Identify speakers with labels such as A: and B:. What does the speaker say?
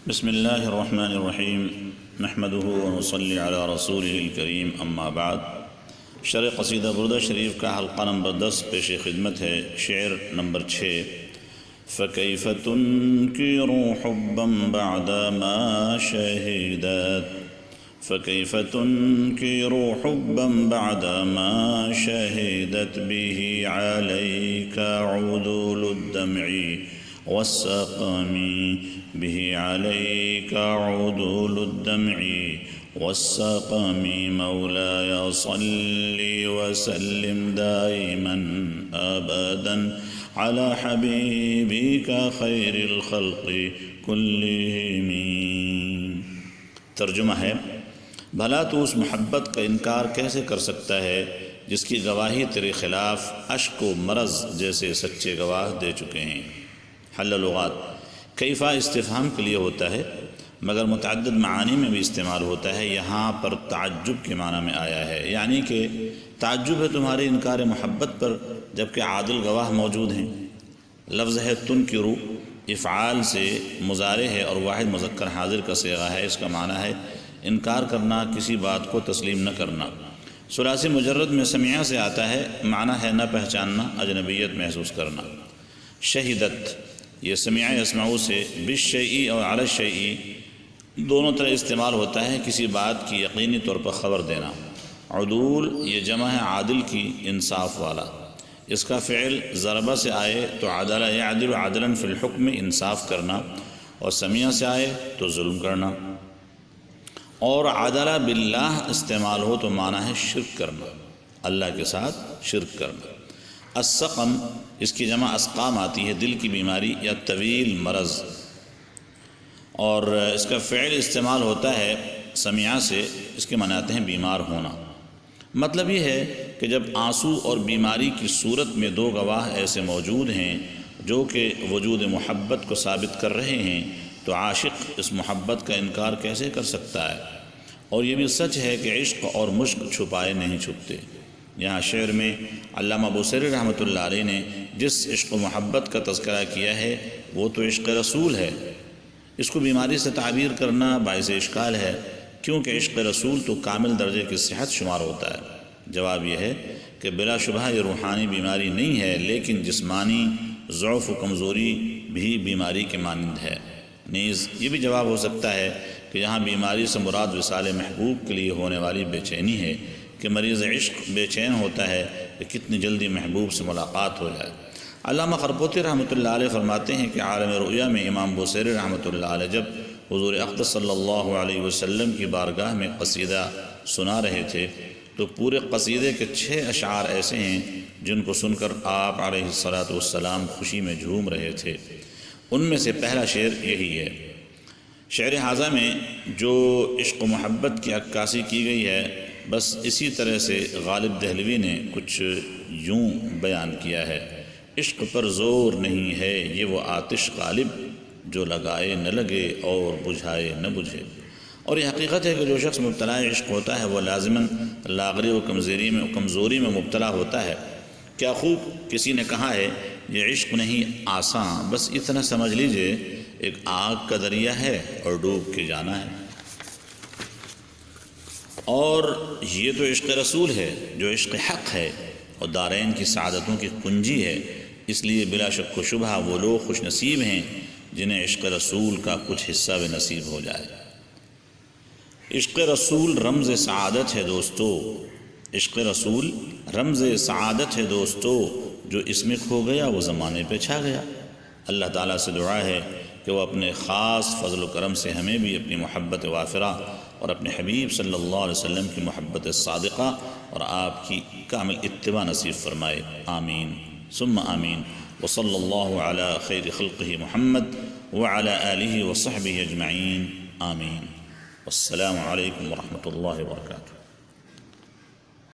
A: بسم اللہ الرحمن الرحیم نحمده ونصلی علی رسولہ الکریم اما بعد۔ شرح قصیدہ بردہ شریف کا حلقہ نمبر 10 پیش خدمت ہے۔ شعر نمبر 6۔ فکیف تنکر حبا بعد ما شہدت، فکیف تنکر حبا بعد ما شہدت به علیک عدول الدمع والسقم، به عليك عدول الدمع والسقم، مولاي صل وسلم دائما أبدا على حبيبك خير الخلق كلهم۔ ترجمہ ہے، بھلا تو اس محبت کا انکار کیسے کر سکتا ہے جس کی گواہی تیرے خلاف اشک و مرض جیسے سچے گواہ دے چکے ہیں۔ حل لغات۔ کیفا استفہام کے لیے ہوتا ہے مگر متعدد معانی میں بھی استعمال ہوتا ہے، یہاں پر تعجب کے معنی میں آیا ہے، یعنی کہ تعجب ہے تمہارے انکار محبت پر جبکہ عادل گواہ موجود ہیں۔ لفظ ہے تنکرو، افعال سے مضارع ہے اور واحد مذکر حاضر کا صیغہ ہے۔ اس کا معنی ہے انکار کرنا، کسی بات کو تسلیم نہ کرنا۔ ثلاثی مجرد میں سمعہ سے آتا ہے، معنی ہے نہ پہچاننا، اجنبیت محسوس کرنا۔ شہدت، یہ سمعہ یسمعو سے بالشیء اور علی الشیء دونوں طرح استعمال ہوتا ہے، کسی بات کی یقینی طور پر خبر دینا۔ عدول یہ جمع ہے عادل کی، انصاف والا۔ اس کا فعل ضربہ سے آئے تو عدل یعدل عدلا فی الحکم، انصاف کرنا، اور سمعہ سے آئے تو ظلم کرنا۔ اور عدل باللہ استعمال ہو تو معنی ہے شرک کرنا، اللہ کے ساتھ شرک کرنا۔ السقم، اس کی جمع اسقام آتی ہے، دل کی بیماری یا طویل مرض، اور اس کا فعل استعمال ہوتا ہے سمعہ سے، اس کے معنی آتے ہیں بیمار ہونا۔ مطلب یہ ہے کہ جب آنسو اور بیماری کی صورت میں دو گواہ ایسے موجود ہیں جو کہ وجود محبت کو ثابت کر رہے ہیں تو عاشق اس محبت کا انکار کیسے کر سکتا ہے؟ اور یہ بھی سچ ہے کہ عشق اور مشق چھپائے نہیں چھپتے۔ یہاں شعر میں علامہ بوصیری رحمۃ اللہ علیہ نے جس عشق و محبت کا تذکرہ کیا ہے وہ تو عشق رسول ہے۔ اس کو بیماری سے تعبیر کرنا باعث اشکال ہے، کیونکہ عشق رسول تو کامل درجے کی صحت شمار ہوتا ہے۔ جواب یہ ہے کہ بلا شبہ یہ روحانی بیماری نہیں ہے، لیکن جسمانی ضعف و کمزوری بھی بیماری کے مانند ہے۔ نیز یہ بھی جواب ہو سکتا ہے کہ یہاں بیماری سے مراد وصال محبوب کے لیے ہونے والی بے چینی ہے کہ مریض عشق بے چین ہوتا ہے کہ کتنی جلدی محبوب سے ملاقات ہو جائے۔ علامہ خرپوتی رحمۃ اللہ علیہ فرماتے ہیں کہ عالم رؤیا میں امام بوصیری رحمۃ اللہ علیہ جب حضور اقدس صلی اللہ علیہ وسلم کی بارگاہ میں قصیدہ سنا رہے تھے تو پورے قصیدے کے 6 اشعار ایسے ہیں جن کو سن کر آپ علیہ الصلاۃ والسلام خوشی میں جھوم رہے تھے۔ ان میں سے پہلا شعر یہی ہے۔ شعر حاضہ میں جو عشق و محبت کی عکاسی کی گئی ہے، بس اسی طرح سے غالب دہلوی نے کچھ یوں بیان کیا ہے۔ عشق پر زور نہیں ہے یہ وہ آتش غالب، جو لگائے نہ لگے اور بجھائے نہ بجھے۔ اور یہ حقیقت ہے کہ جو شخص مبتلا عشق ہوتا ہے وہ لازماً لاغری و کمزوری میں مبتلا ہوتا ہے۔ کیا خوب کسی نے کہا ہے، یہ عشق نہیں آساں، بس اتنا سمجھ لیجئے ایک آگ کا دریا ہے اور ڈوب کے جانا ہے۔ اور یہ تو عشق رسول ہے جو عشق حق ہے اور دارین کی سعادتوں کی کنجی ہے، اس لیے بلا شک و شبہ وہ لوگ خوش نصیب ہیں جنہیں عشق رسول کا کچھ حصہ بھی نصیب ہو جائے۔ عشق رسول رمز سعادت ہے دوستو، عشق رسول رمز سعادت ہے دوستو، جو اس میں کھو گیا وہ زمانے پہ چھا گیا۔ اللہ تعالیٰ سے دعا ہے کہ وہ اپنے خاص فضل و کرم سے ہمیں بھی اپنی محبت وافرہ اور اپنے حبیب صلی اللہ علیہ وسلم کی محبت صادقہ اور آپ کی کامل اتباع نصیب فرمائے، آمین ثم آمین۔ وصلی اللہ علی خیر خلقہ محمد وعلی آلہ وصحبہ اجمعین، آمین۔ والسلام علیکم ورحمۃ اللہ وبرکاتہ۔